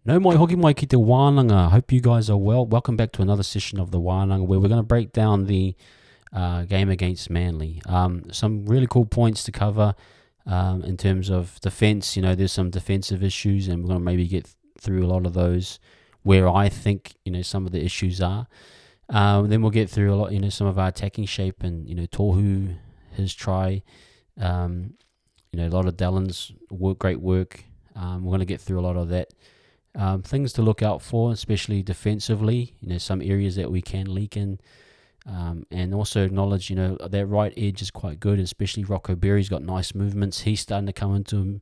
No moi hoki mai ki te Wahnanga. Hope you guys are well. Welcome back to another session of the Wahnanga where we're going to break down the game against Manly. Some really cool points to cover in terms of defence. You know, there's some defensive issues and we're going to maybe get through a lot of those where I think, some of the issues are. Then we'll get through a lot, some of our attacking shape and, Tohu, his try. A lot of Dallon's great work. We're going to get through a lot of that. Things to look out for, especially defensively, some areas that we can leak in, and also acknowledge, that right edge is quite good, especially Rocco Berry's got nice movements. He's starting to come into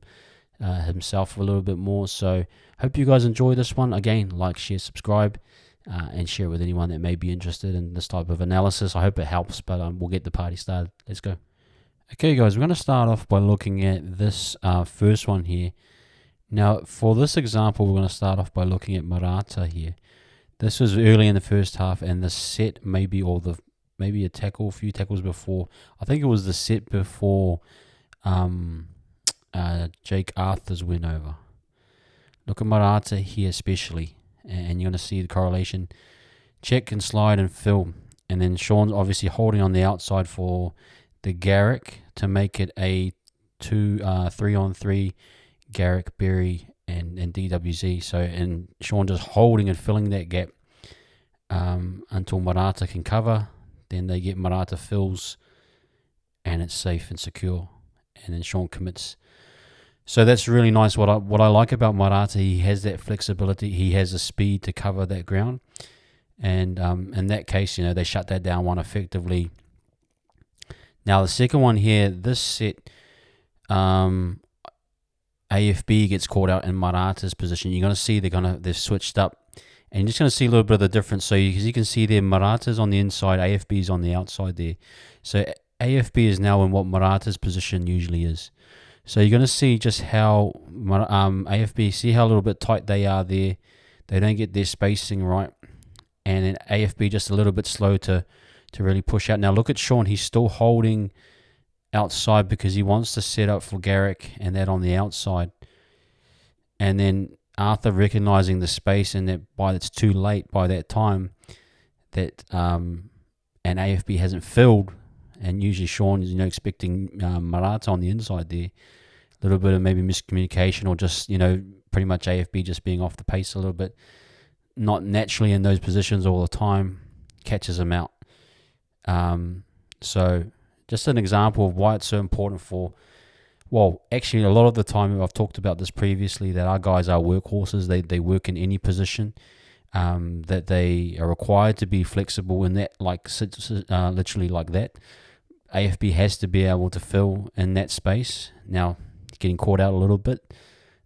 himself a little bit more. So hope you guys enjoy this one. Again, like, share, subscribe, and share it with anyone that may be interested in this type of analysis. I hope it helps, but we'll get the party started. Let's go. Okay, guys, we're going to start off by looking at this first one here. Now, for this example, we're going to start off by looking at Marata here. This was early in the first half, and the set maybe a few tackles before. I think it was the set before Jake Arthur's win over. Look at Marata here especially, and you're going to see the correlation. Check and slide and fill, and then Sean's obviously holding on the outside for the Garrick to make it a 3-on-3 Garrick, Berry, and DWZ. So, and Sean just holding and filling that gap until Marata can cover. Then they get Marata fills, and it's safe and secure. And then Sean commits. So that's really nice. What I like about Marata, he has that flexibility. He has the speed to cover that ground. And in that case, they shut that down one effectively. Now the second one here, this set, AFB gets caught out in Marata's position. You're going to see they've switched up, and you're just going to see a little bit of the difference. So you can see there, Marata's on the inside, AFB's on the outside there. So AFB is now in what Marata's position usually is. So you're going to see just how AFB, see how a little bit tight they are there. They don't get their spacing right, and then AFB just a little bit slow to really push out. Now look at Sean, he's still holding outside because he wants to set up for Garrick and that on the outside. And then Arthur recognizing the space and that it's too late by that time that and AFB hasn't filled, and usually Sean is expecting Marata on the inside there. A little bit of maybe miscommunication or just pretty much AFB just being off the pace a little bit, not naturally in those positions all the time, catches him out. So just an example of why it's so important actually a lot of the time, I've talked about this previously, that our guys are workhorses. They work in any position, that they are required to be flexible in that, literally like that. AFB has to be able to fill in that space. Now, getting caught out a little bit,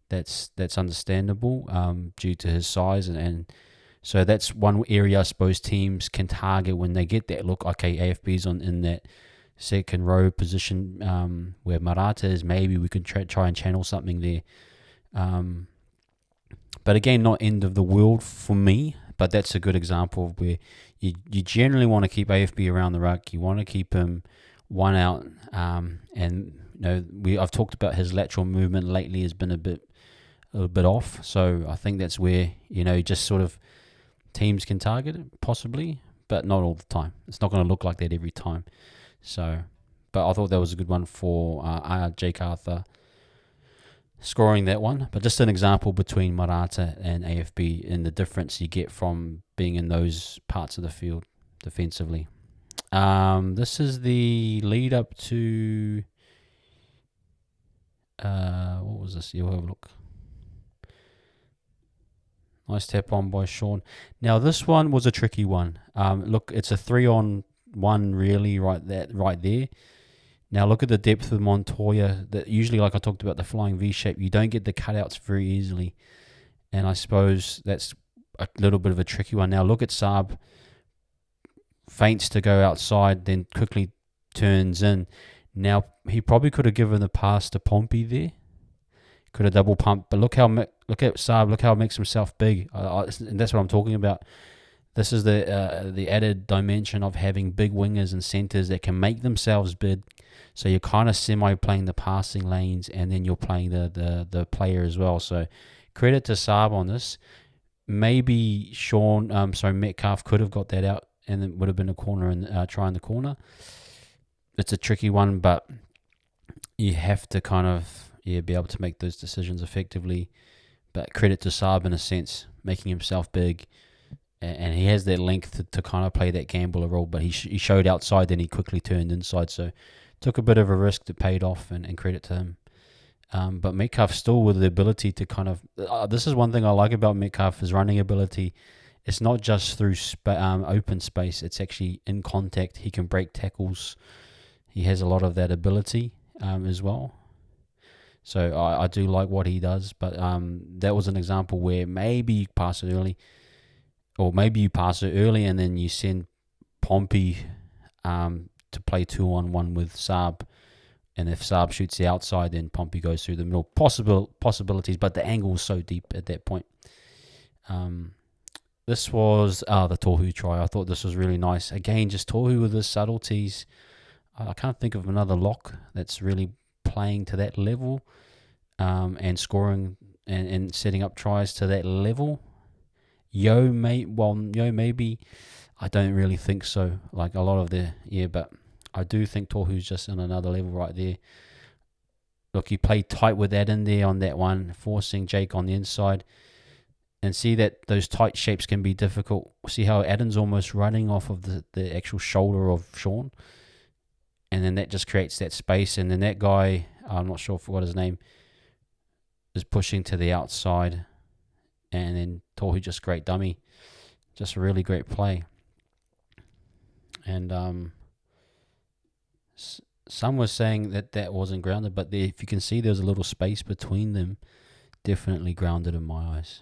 that's understandable due to his size, and so that's one area I suppose teams can target when they get that look. Okay, AFB's in that second row position where Marata is. Maybe we can try and channel something there. But again, not end of the world for me, but that's a good example of where you generally want to keep AFB around the ruck. You want to keep him one out, and I've talked about his lateral movement lately has been a little bit off. So I think that's where just sort of teams can target it possibly, but not all the time. It's not going to look like that every time. So, but I thought that was a good one for Jake Arthur scoring that one. But just an example between Marata and AFB and the difference you get from being in those parts of the field defensively. This is the lead up to what was this? You'll have a look. Nice tap on by Sean. Now this one was a tricky one. Look, it's a 3-on-1 really right there. Now look at the depth of Montoya. That usually, like I talked about, the flying V shape, you don't get the cutouts very easily, and I suppose that's a little bit of a tricky one. Now look at Saab, feints to go outside, then quickly turns in. Now he probably could have given the pass to Pompey there, could have double pumped, but look at Saab, look how he makes himself big, and that's what I'm talking about. This is the added dimension of having big wingers and centres that can make themselves big. So you're kind of semi-playing the passing lanes, and then you're playing the player as well. So credit to Saab on this. Maybe Metcalfe could have got that out, and it would have been a corner and try in the corner. It's a tricky one, but you have to kind of be able to make those decisions effectively. But credit to Saab in a sense, making himself big, and he has that length to kind of play that gambler role. But he showed outside, then he quickly turned inside, so took a bit of a risk that paid off, and credit to him. But Metcalfe still with the ability to kind of... this is one thing I like about Metcalfe, his running ability. It's not just through open space. It's actually in contact. He can break tackles. He has a lot of that ability as well. So I do like what he does. But that was an example where maybe you pass it early. Or maybe you pass it early and then you send Pompey to play 2-on-1 with Saab. And if Saab shoots the outside, then Pompey goes through the middle. Possibilities, but the angle was so deep at that point. This was the Tohu try. I thought this was really nice. Again, just Tohu with his subtleties. I can't think of another lock that's really playing to that level and scoring and setting up tries to that level. Yo, maybe. I don't really think so. Like a lot of but I do think Tohu's just on another level right there. Look, he played tight with that in there on that one, forcing Jake on the inside. And see that those tight shapes can be difficult. See how Adam's almost running off of the actual shoulder of Sean. And then that just creates that space. And then that guy, I'm not sure what his name, is pushing to the outside. And then Tohu just great dummy. Just a really great play. And some were saying that wasn't grounded, but if you can see there's a little space between them, definitely grounded in my eyes.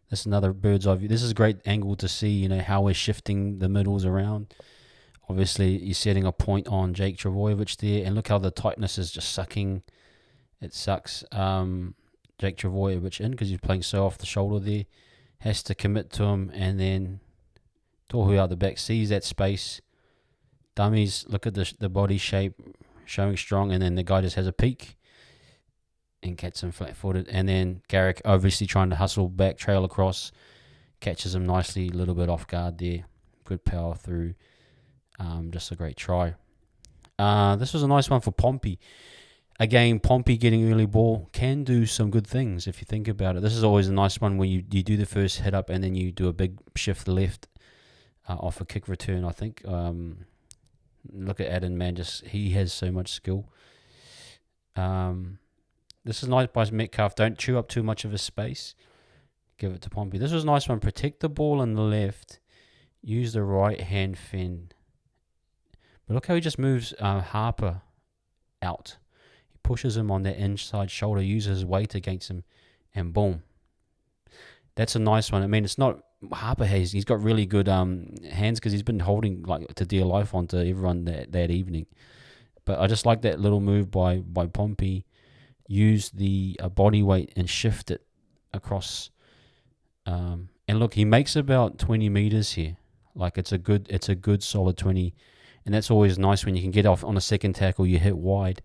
This is another bird's eye view. This is a great angle to see, how we're shifting the middles around. Obviously, you're setting a point on Jake Travojevic there, and look how the tightness is just sucking. It sucks. Jake Travojevic in because he's playing so off the shoulder there. Has to commit to him, and then Tohu out the back sees that space. Dummies, look at the body shape, showing strong, and then the guy just has a peek and gets him flat-footed. And then Garrick obviously trying to hustle back, trail across, catches him nicely, a little bit off guard there. Good power through. Just a great try. This was a nice one for Pompey. Again, Pompey getting early ball can do some good things if you think about it. This is always a nice one where you do the first hit up and then you do a big shift left off a kick return, I think. Look at Adam, man. He has so much skill. This is nice by Metcalfe. Don't chew up too much of his space. Give it to Pompey. This was a nice one. Protect the ball on the left. Use the right hand fend. But look how he just moves Harper out. He pushes him on that inside shoulder, uses his weight against him, and boom. That's a nice one. I mean, it's not... Harper he's got really good hands because he's been holding like to dear life onto everyone that evening. But I just like that little move by Pompey. Use the body weight and shift it across. And look, he makes about 20 meters here. Like it's a good solid 20, and that's always nice when you can get off on a second tackle. You hit wide.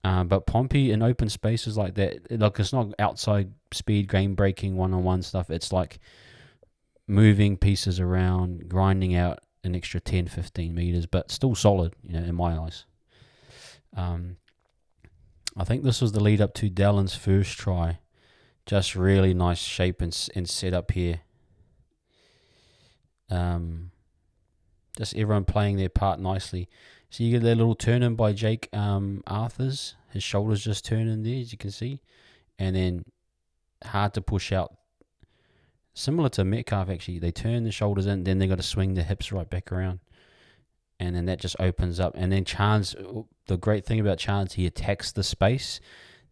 But Pompey in open spaces like that, like it's not outside speed game breaking one-on-one stuff. It's like moving pieces around, grinding out an extra 10, 15 meters, but still solid, in my eyes. I think this was the lead up to Dallon's first try. Just really nice shape and setup here. Just everyone playing their part nicely. So you get that little turn in by Jake Arthurs. His shoulders just turn in there, as you can see. And then hard to push out. Similar to Metcalfe, actually. They turn the shoulders in, then they got to swing the hips right back around. And then that just opens up. And then Chance, the great thing about Chance, he attacks the space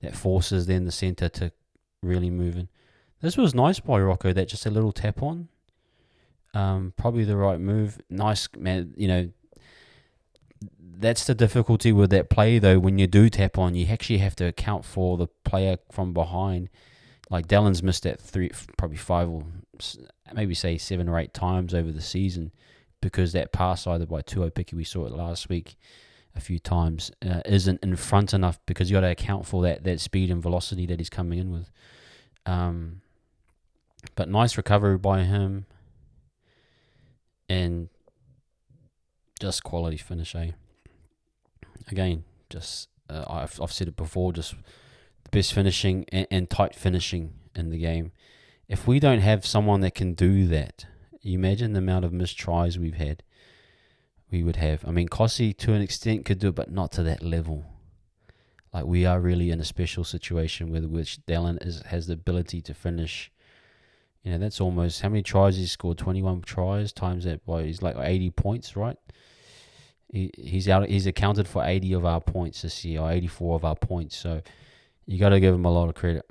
that forces then the centre to really move in. This was nice by Rocco, that just a little tap on. Probably the right move. Nice, man, that's the difficulty with that play, though. When you do tap on, you actually have to account for the player from behind. Like Dallon's missed that probably 5 or maybe say 7 or 8 times over the season because that pass either by Tohu Picky, we saw it last week a few times, isn't in front enough because you got to account for that speed and velocity that he's coming in with. But nice recovery by him, and just quality finish, eh? Again, just I've said it before, just the best finishing and tight finishing in the game. If we don't have someone that can do that, you imagine the amount of missed tries we would have. I mean, Kossi to an extent could do it, but not to that level. Like, we are really in a special situation with which Dallin has the ability to finish. You know, that's almost how many tries he's scored. 21 tries times that by he's like 80 points, right? He's accounted for 80 of our points this year, or 84 of our points. So you got to give him a lot of credit.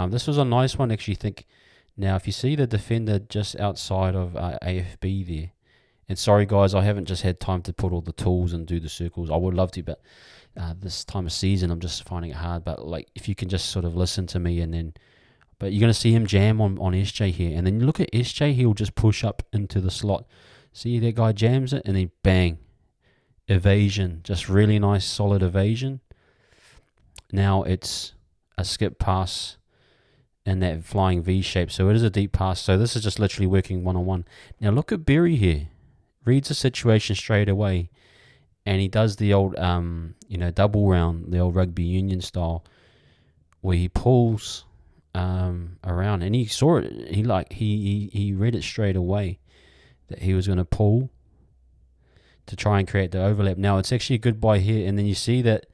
This was a nice one, actually. Think now, if you see the defender just outside of AFB there, and sorry guys, I haven't just had time to put all the tools and do the circles. I would love to, but this time of season, I'm just finding it hard. But like, if you can just sort of listen to me, and then, but you're gonna see him jam on SJ here, and then you look at SJ, he'll just push up into the slot. See, that guy jams it, and then bang, evasion, just really nice, solid evasion. Now it's a skip pass in that flying V shape, so it is a deep pass. So this is just literally working one-on-one. Now look at Berry here, reads the situation straight away, and he does the old, double round, the old rugby union style, where he pulls around, and he saw it. He read it straight away that he was going to pull to try and create the overlap. Now it's actually a good buy here, and then you see that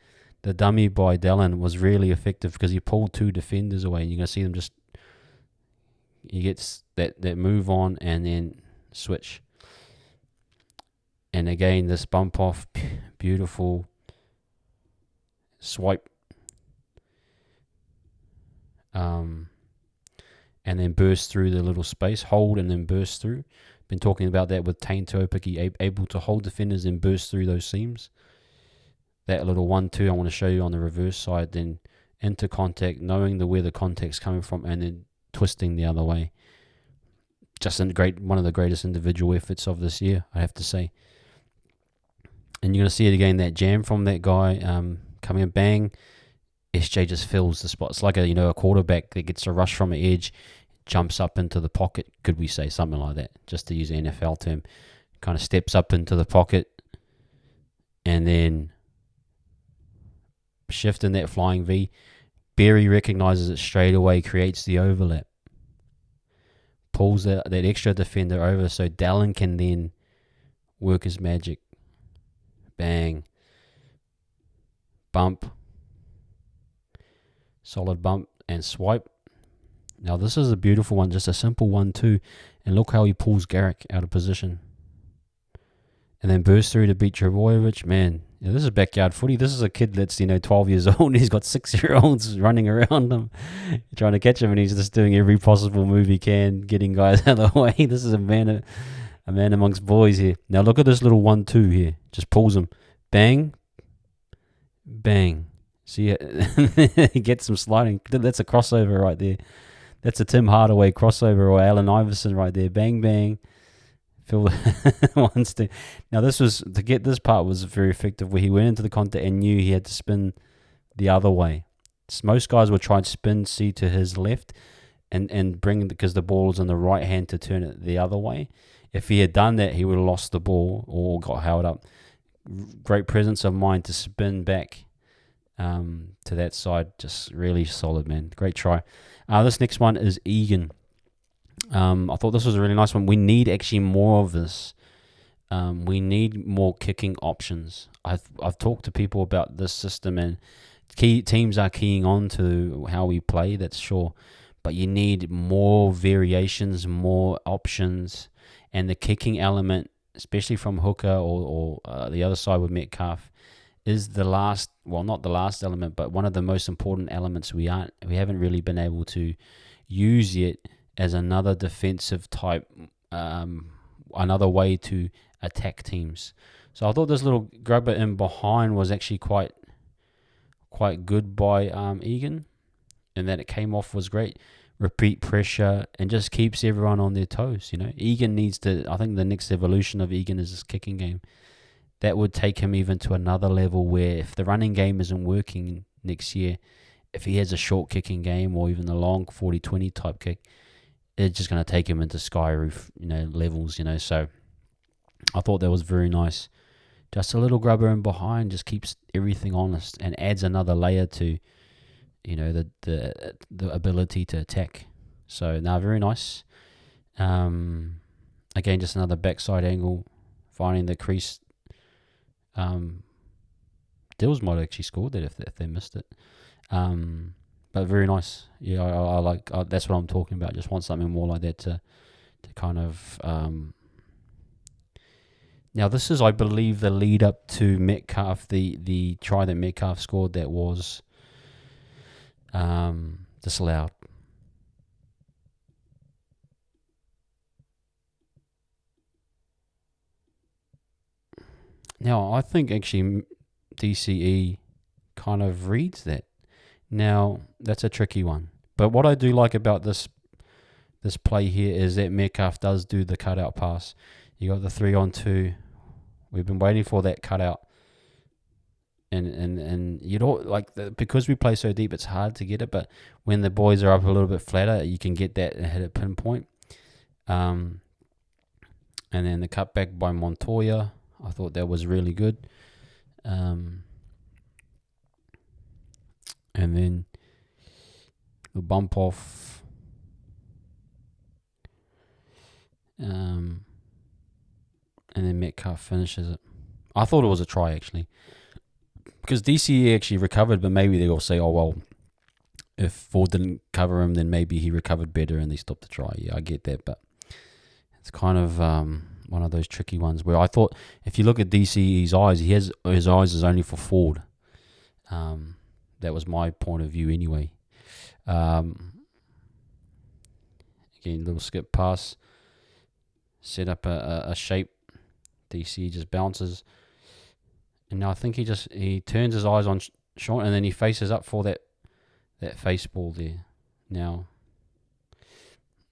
the dummy by Dallin was really effective because he pulled two defenders away, and you're going to see them just, he gets that move on and then switch. And again, this bump off, beautiful swipe, and then burst through the little space, hold and then burst through. Been talking about that with Tohu Picky, able to hold defenders and burst through those seams. That little 1-2 I want to show you on the reverse side, then into contact, knowing where the contact's coming from, and then twisting the other way. Just one of the greatest individual efforts of this year, I have to say. And you're going to see it again, that jam from that guy coming in, bang. SJ just fills the spot. It's like a quarterback that gets a rush from an edge, jumps up into the pocket, could we say, something like that, just to use an NFL term. Kind of steps up into the pocket, and then shift in that flying V. Berry recognizes it straight away, creates the overlap, pulls that extra defender over, so Dallin can then work his magic. Bang. Bump. Solid bump and swipe. Now this is a beautiful one, just a simple 1-2, and look how he pulls Garrick out of position. And then bursts through to beat Trebojevic. Man, this is backyard footy. This is a kid that's 12 years old, and he's got 6-year-olds running around him, trying to catch him, and he's just doing every possible move he can, getting guys out of the way. This is a man amongst boys here. Now look at this little 1-2 here. Just pulls him. Bang. Bang. See, he gets some sliding. That's a crossover right there. That's a Tim Hardaway crossover, or Allen Iverson right there. Bang, bang. Phil wants to. Now to get this part was very effective, where he went into the contact and knew he had to spin the other way. So most guys would try and spin C to his left and bring, because the ball is in the right hand, to turn it the other way. If he had done that, he would have lost the ball or got held up. Great presence of mind to spin back to that side. Just really solid, man. Great try. This next one is Egan. I thought this was a really nice one. We need actually more of this. We need more kicking options. I've talked to people about this system, and teams are keying on to how we play, that's sure. But you need more variations, more options, and the kicking element, especially from hooker or the other side with Metcalfe, is the last, well, not the last element, but one of the most important elements we haven't really been able to use yet, as another defensive type, another way to attack teams. So I thought this little grubber in behind was actually quite good by Egan, and that it came off was great. Repeat pressure and just keeps everyone on their toes. Egan needs to, I think the next evolution of Egan is his kicking game. That would take him even to another level, where if the running game isn't working next year if he has a short kicking game or even a long 40-20 type kick, it's just going to take him into sky roof, levels, So I thought that was very nice. Just a little grubber in behind just keeps everything honest and adds another layer to, the ability to attack. So now very nice. Again, just another backside angle, finding the crease. Dills might have actually scored that if they missed it. But very nice. Yeah, I like. That's what I'm talking about. Just want something more like that to kind of. Now this is, I believe, the lead up to Metcalfe, the try that Metcalfe scored that was disallowed. Now I think actually DCE kind of reads that. Now that's a tricky one. But what I do like about this play here is that Metcalfe does do the cutout pass. You got the 3-on-2. We've been waiting for that cutout, and because we play so deep, it's hard to get it. But when the boys are up a little bit flatter, you can get that and hit it pinpoint. And then the cutback by Montoya, I thought that was really good. And then the bump off. And then Metcalfe finishes it. I thought it was a try, actually. Because DCE actually recovered, but maybe they'll say, oh, well, if Ford didn't cover him, then maybe he recovered better and they stopped the try. Yeah, I get that, but it's kind of one of those tricky ones where I thought, if you look at DCE's eyes, his eyes is only for Ford. That was my point of view anyway. Again, little skip pass. Set up a shape. DC just bounces, and now I think he turns his eyes on Sean, and then he faces up for that face ball there. Now,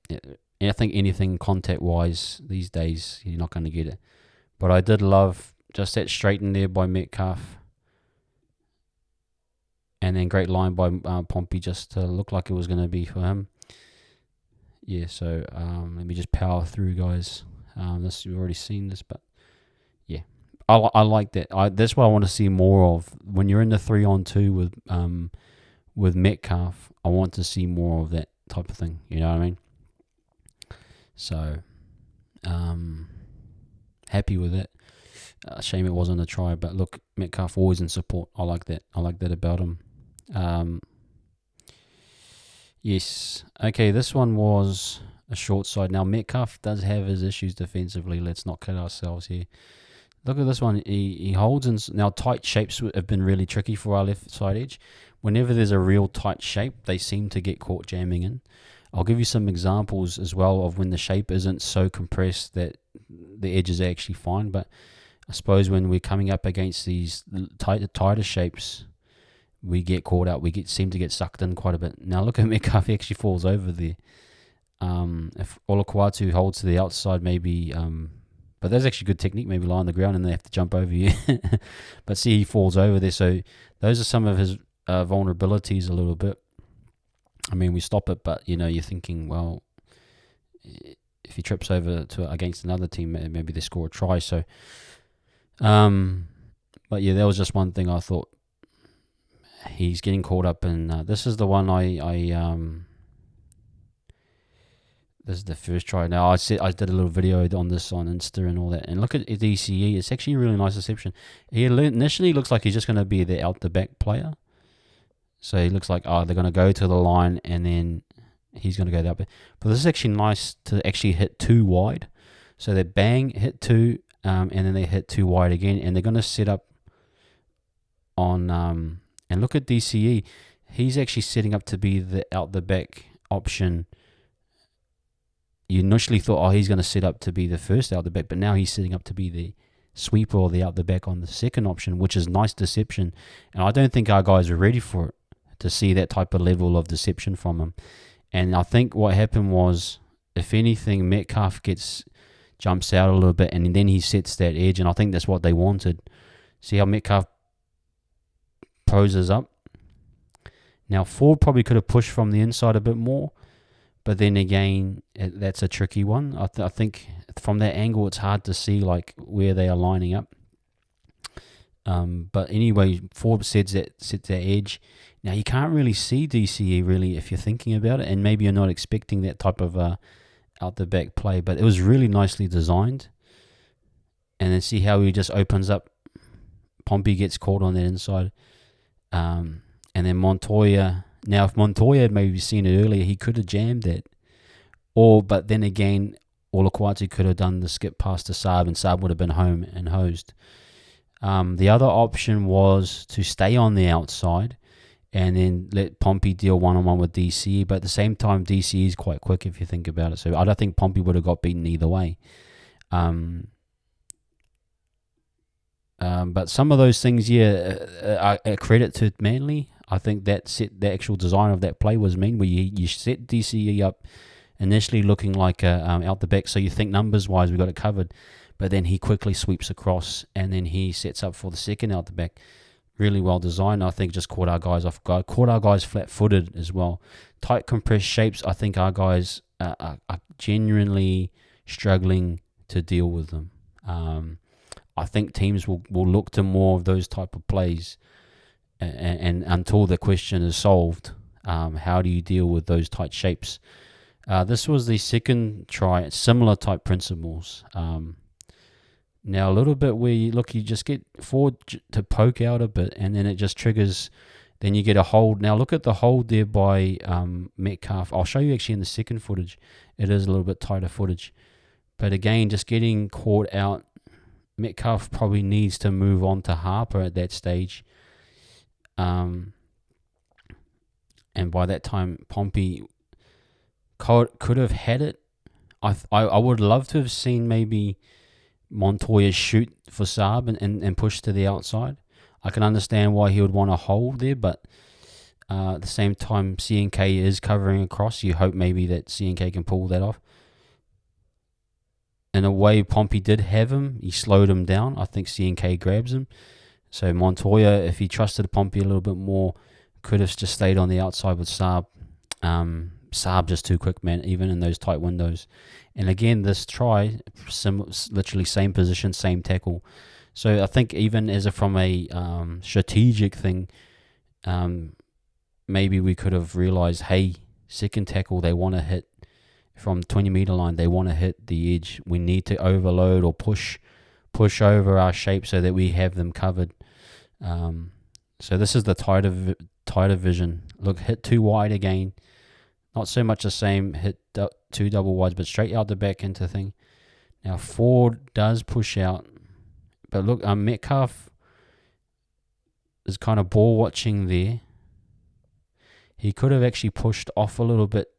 yeah, I think anything contact wise these days you're not going to get it, but I did love just that straighten there by Metcalfe, and then great line by Pompey just to look like it was going to be for him. Yeah, so let me just power through, guys. We've already seen this, but yeah, I like that. That's what I want to see more of. When you're in the 3-on-2 with Metcalfe, I want to see more of that type of thing. You know what I mean? So, happy with it. Shame it wasn't a try, but look, Metcalfe always in support. I like that. I like that about him. Yes. Okay, this one was a short side. Now, Metcalfe does have his issues defensively. Let's not kid ourselves here. Look at this one. He holds in. Now, tight shapes have been really tricky for our left side edge. Whenever there's a real tight shape, they seem to get caught jamming in. I'll give you some examples as well of when the shape isn't so compressed that the edges are actually fine. But I suppose when we're coming up against these tighter shapes, we get caught out. We seem to get sucked in quite a bit. Now, look at Metcalfe. He actually falls over there. If Olakwatu holds to the outside, maybe, but that's actually good technique, maybe lie on the ground and they have to jump over you. But see, he falls over there. So those are some of his vulnerabilities a little bit. I mean, we stop it, but, you're thinking, well, if he trips over against another team, maybe they score a try. So, but yeah, that was just one thing I thought. He's getting caught up in, this is the one this is the first try. Now, I did a little video on this on Insta and all that. And look at DCE. It's actually a really nice deception. He initially looks like he's just going to be the out-the-back player. So he looks like, they're going to go to the line and then he's going to go that way. But this is actually nice to actually hit 2 wide. So they bang, hit 2, and then they hit 2 wide again. And they're going to set up on... and look at DCE. He's actually setting up to be the out-the-back option. You initially thought, he's going to set up to be the first out-the-back, but now he's setting up to be the sweeper or the out-the-back on the second option, which is nice deception. And I don't think our guys are ready for it, to see that type of level of deception from him. And I think what happened was, if anything, Metcalfe jumps out a little bit, and then he sets that edge, and I think that's what they wanted. See how Metcalfe poses up? Now, Ford probably could have pushed from the inside a bit more, but then again, that's a tricky one. I think from that angle, it's hard to see like where they are lining up. But anyway, Ford sets that edge. Now, you can't really see DCE really if you're thinking about it, and maybe you're not expecting that type of out the back play, but it was really nicely designed. And then see how he just opens up. Pompey gets caught on that inside. And then Montoya. Now, if Montoya had maybe seen it earlier, he could have jammed it. But then again, Olaquati could have done the skip pass to Saab, and Saab would have been home and hosed. The other option was to stay on the outside and then let Pompey deal one-on-one with DCE. But at the same time, DCE is quite quick if you think about it. So I don't think Pompey would have got beaten either way. But some of those things, are a credit to Manly. I think the actual design of that play was mean, where you set DCE up initially looking like out the back, so you think numbers-wise we got it covered, but then he quickly sweeps across, and then he sets up for the second out the back. Really well designed. I think just caught our guys off guard, caught our guys flat-footed as well. Tight compressed shapes, I think our guys are genuinely struggling to deal with them. I think teams will look to more of those type of plays, and until the question is solved, how do you deal with those tight shapes? This was the second try, similar type principles. Now a little bit where you just get Ford to poke out a bit, and then it just triggers. Then you get a hold. Now look at the hold there by Metcalfe. I'll show you actually in the second footage. It is a little bit tighter footage, but again, just getting caught out. Metcalfe probably needs to move on to Harper at that stage. And by that time, Pompey could have had it. I would love to have seen maybe Montoya shoot for Saab and push to the outside. I can understand why he would want to hold there, but at the same time, CNK is covering across. You hope maybe that CNK can pull that off. In a way, Pompey did have him. He slowed him down. I think CNK grabs him. So Montoya, if he trusted Pompey a little bit more, could have just stayed on the outside with Saab. Saab just too quick, man, even in those tight windows. And again, this try, literally same position, same tackle. So I think even from a strategic thing, maybe we could have realized, hey, second tackle, they want to hit from 20-meter line. They want to hit the edge. We need to overload or push over our shape so that we have them covered. So this is the tighter vision. Look, hit too wide again. Not so much the same, hit two double wides, but straight out the back into thing. Now Ford does push out, but look, Metcalfe is kind of ball watching there. He could have actually pushed off a little bit.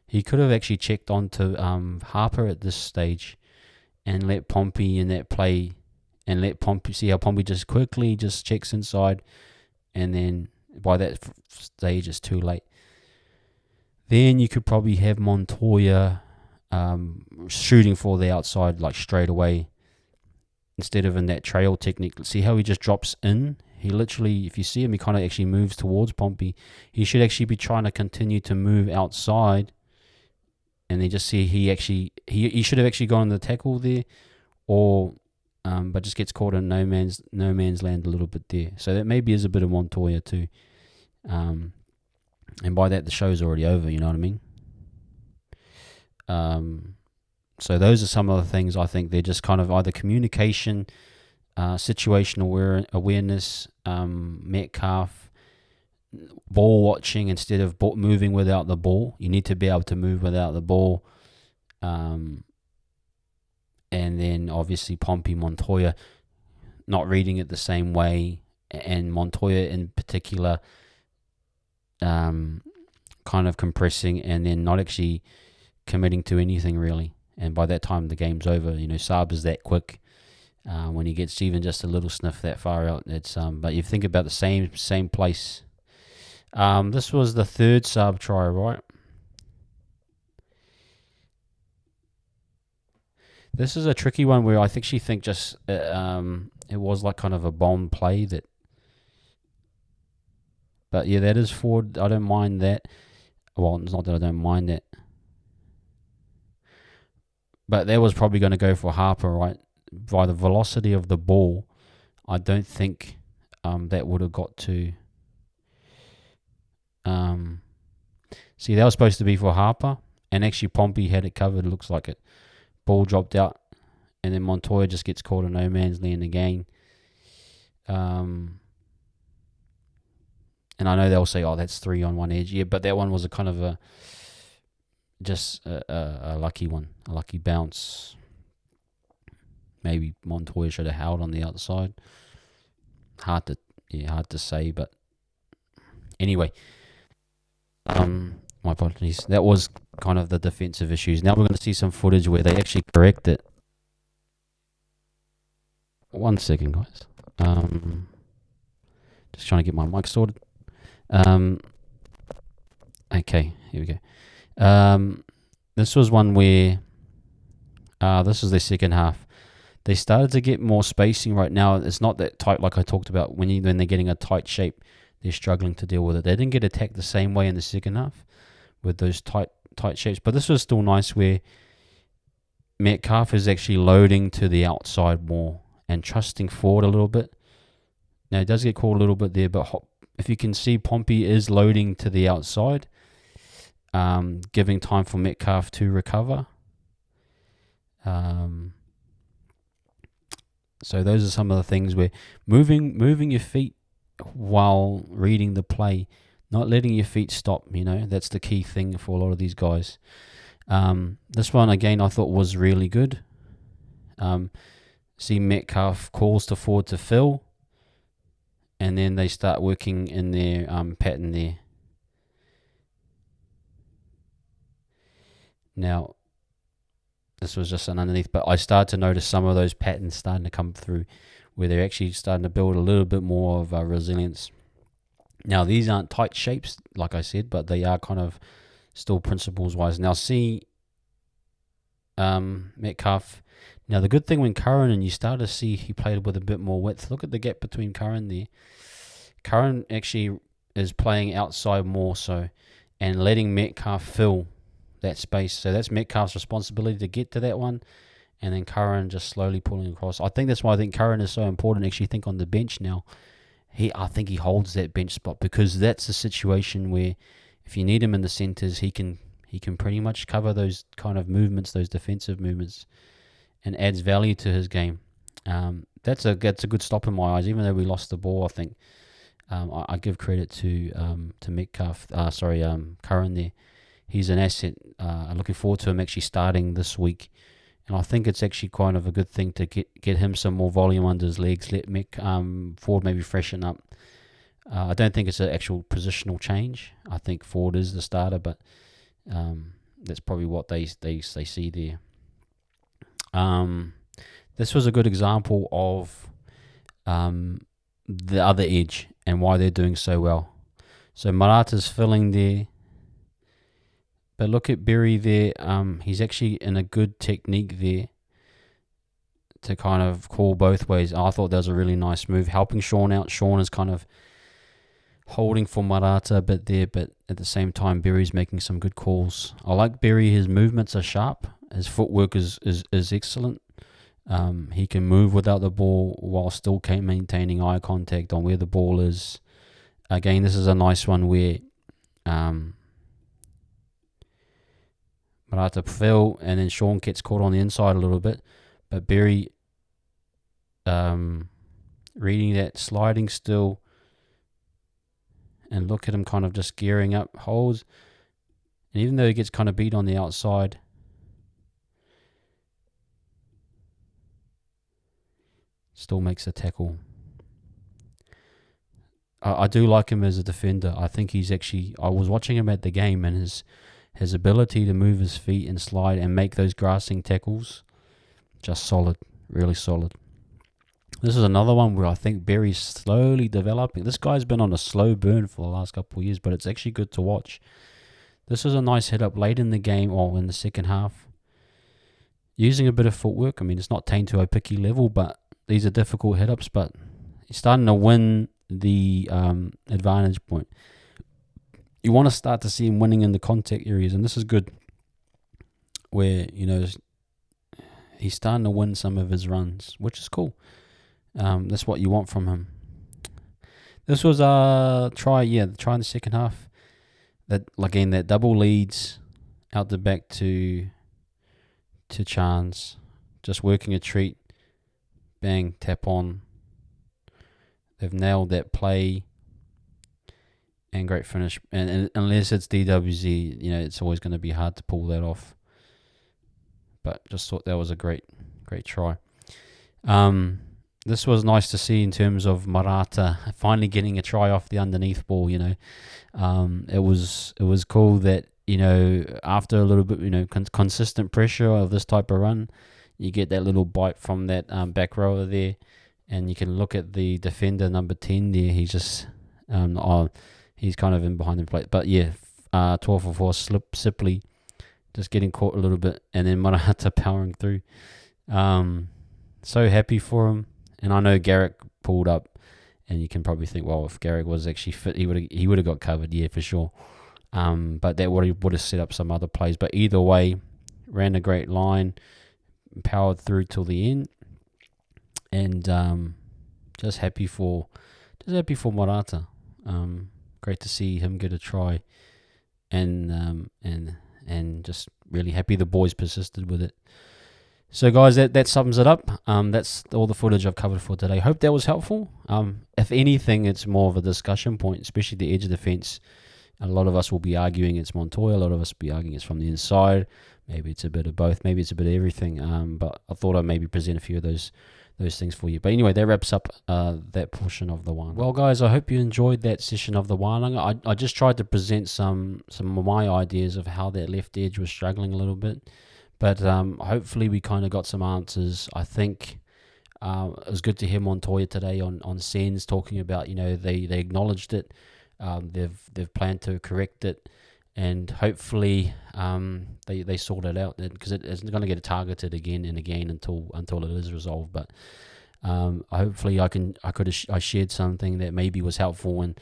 He could have actually checked onto Harper at this stage and let Pompey in that play, and let Pompey see how Pompey just quickly just checks inside, and then by that stage it's too late. Then you could probably have Montoya shooting for the outside like straight away instead of in that trail technique. See how he just drops in? He literally, if you see him, he kind of actually moves towards Pompey. He should actually be trying to continue to move outside. And then just see he should have actually gone on the tackle there, but just gets caught in no man's land a little bit there. So that maybe is a bit of Montoya too. And by that the show's already over. You know what I mean? So those are some of the things I think they're just kind of either communication, situational awareness, Metcalfe. Ball watching instead of moving without the ball. You need to be able to move without the ball. And then obviously Pompey, Montoya not reading it the same way, and Montoya in particular kind of compressing and then not actually committing to anything really. And by that time the game's over. Saab is that quick. When he gets even just a little sniff that far out, it's but you think about the same place. This was the third Saab try, right? This is a tricky one where I actually think just it was like kind of a bomb play but But yeah, that is forward. I don't mind that. Well, it's not that I don't mind that. But that was probably going to go for Harper, right? By the velocity of the ball, I don't think that would have got to... see, that was supposed to be for Harper. And actually, Pompey had it covered. It looks like it. Ball dropped out. And then Montoya just gets caught in no man's land again. And I know they'll say, oh, that's 3 on one edge. Yeah, but that one was a kind of a lucky one. A lucky bounce. Maybe Montoya should have held on the outside. Hard to say, but anyway. My apologies. That was kind of the defensive issues. Now we're going to see some footage where they actually correct it. 1 second, guys. Just trying to get my mic sorted. Okay, here we go. This was one where this is the second half. They started to get more spacing right now. It's not that tight like I talked about. When they're getting a tight shape, they're struggling to deal with it. They didn't get attacked the same way in the second half with those tight shapes. But this was still nice where Metcalfe is actually loading to the outside more and trusting forward a little bit. Now, it does get caught a little bit there, but if you can see, Pompey is loading to the outside, giving time for Metcalfe to recover. So those are some of the things where moving your feet while reading the play, not letting your feet stop, that's the key thing for a lot of these guys. This one, again, I thought was really good. See Metcalfe calls to forward to Phil, and then they start working in their pattern there. Now, this was just an underneath, but I started to notice some of those patterns starting to come through where they're actually starting to build a little bit more of resilience. Now, these aren't tight shapes, like I said, but they are kind of still principles-wise. Now, see Metcalfe. Now, the good thing when Curran, and you start to see he played with a bit more width. Look at the gap between Curran there. Curran actually is playing outside more so and letting Metcalfe fill that space. So that's Metcalfe's responsibility to get to that one, and then Curran just slowly pulling across. I think that's why I think Curran is so important. Actually, think on the bench now, I think he holds that bench spot because that's a situation where if you need him in the centres, he can pretty much cover those kind of movements, those defensive movements, and adds value to his game. That's a good stop in my eyes. Even though we lost the ball, I think I give credit to Metcalfe. Curran there. He's an asset. I'm looking forward to him actually starting this week, and I think it's actually kind of a good thing to get him some more volume under his legs. Let Ford maybe freshen up. I don't think it's an actual positional change. I think Ford is the starter, but that's probably what they see there. This was a good example of the other edge and why they're doing so well. So Marata's filling there. But look at Berry there. He's actually in a good technique there to kind of call both ways. I thought that was a really nice move, helping Sean out. Sean is kind of holding for Marata a bit there, but at the same time, Berry's making some good calls. I like Berry. His movements are sharp. His footwork is excellent. He can move without the ball while still maintaining eye contact on where the ball is. Again, this is a nice one where Marata fell, and then Sean gets caught on the inside a little bit. But Berry reading that, sliding still, and look at him kind of just gearing up, holds. And even though he gets kind of beat on the outside, still makes a tackle. I do like him as a defender. I think he's actually... I was watching him at the game, and his ability to move his feet and slide and make those grassing tackles, just solid, really solid. This is another one where I think Berry's slowly developing. This guy's been on a slow burn for the last couple of years, but it's actually good to watch. This is a nice hit up late in the game, or in the second half. Using a bit of footwork. I mean, it's not Tainto Picky level, but these are difficult hit ups, but he's starting to win the advantage point. You want to start to see him winning in the contact areas, and this is good. Where he's starting to win some of his runs, which is cool. That's what you want from him. This was a try, the try in the second half. That again, that double leads out the back to Chance, just working a treat, bang, tap on. They've nailed that play, and great finish. And unless it's DWZ, it's always going to be hard to pull that off. But just thought that was a great try. This was nice to see in terms of Marata finally getting a try off the underneath ball. It was cool that after a little bit consistent pressure of this type of run, you get that little bite from that back rower there, and you can look at the defender number 10 there. He's just he's kind of in behind the plate, but 12 for 4 Sipley. Just getting caught a little bit, and then Marata powering through. So happy for him. And I know Garrick pulled up, and you can probably think, well, if Garrick was actually fit, he would have got covered, for sure. But that would have set up some other plays. But either way, ran a great line, powered through till the end, and just happy for Marata. Great to see him get a try, and just really happy the boys persisted with it. So guys, that sums it up. That's all the footage I've covered for today. Hope that was helpful. If anything, it's more of a discussion point, especially the edge of defence. A lot of us will be arguing it's Montoya. A lot of us will be arguing it's from the inside. Maybe it's a bit of both. Maybe it's a bit of everything. But I thought I'd maybe present a few of those things for you. But anyway, that wraps up that portion of the Wahnanga. Well, guys, I hope you enjoyed that session of the Wahnanga. I just tried to present some of my ideas of how that left edge was struggling a little bit. But hopefully we kind of got some answers. I think it was good to hear Montoya today on Sens talking about, they acknowledged it. They've planned to correct it. And hopefully they sort it out, because it isn't going to get targeted again and again until it is resolved. But hopefully I shared something that maybe was helpful and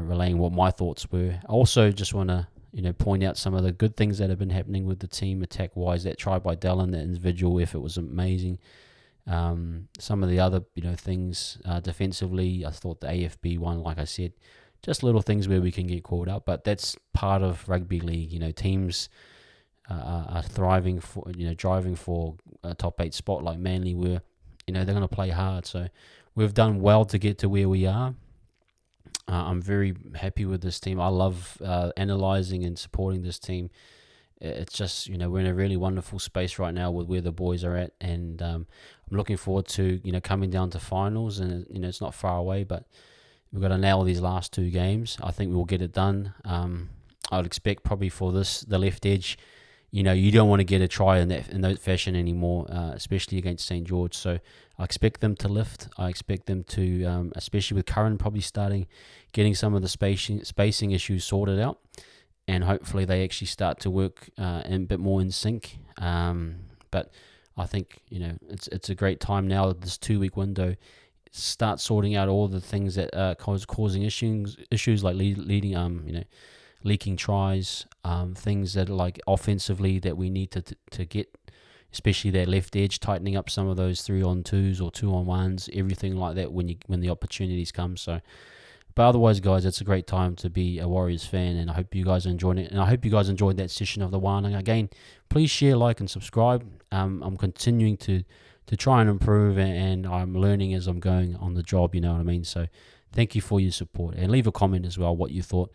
relaying what my thoughts were. I also just want to point out some of the good things that have been happening with the team attack wise. That try by Dallin, that individual effort was amazing. Some of the other things defensively, I thought the AFB one, like I said, just little things where we can get caught up, but that's part of rugby league. Teams are thriving for, driving for a top 8 spot like Manly, where, they're going to play hard. So we've done well to get to where we are. I'm very happy with this team. I love analysing and supporting this team. It's just, we're in a really wonderful space right now with where the boys are at, and I'm looking forward to, coming down to finals, and, it's not far away, but we've got to nail these last 2 games. I think we'll get it done. I would expect probably for the left edge, you don't want to get a try in that fashion anymore, especially against St. George. So I expect them to lift. I expect them to, especially with Curran probably getting some of the spacing issues sorted out, and hopefully they actually start to work a bit more in sync. But I think it's a great time now, this 2-week window. Start sorting out all the things that are causing issues like leaking tries, things that are like offensively that we need to get, especially that left edge, tightening up some of those 3-on-2s or 2-on-1s, everything like that when the opportunities come. So, but otherwise, guys, it's a great time to be a Warriors fan, and I hope you guys enjoyed it. And I hope you guys enjoyed that session of the Wahnanga. Again, please share, like, and subscribe. I'm continuing to try and improve, and I'm learning as I'm going on the job, you know what I mean? So thank you for your support, and leave a comment as well what you thought,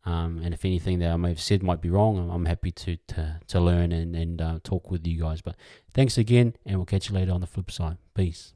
and if anything that I may have said might be wrong, I'm happy to learn and talk with you guys. But thanks again, and we'll catch you later on the flip side. Peace.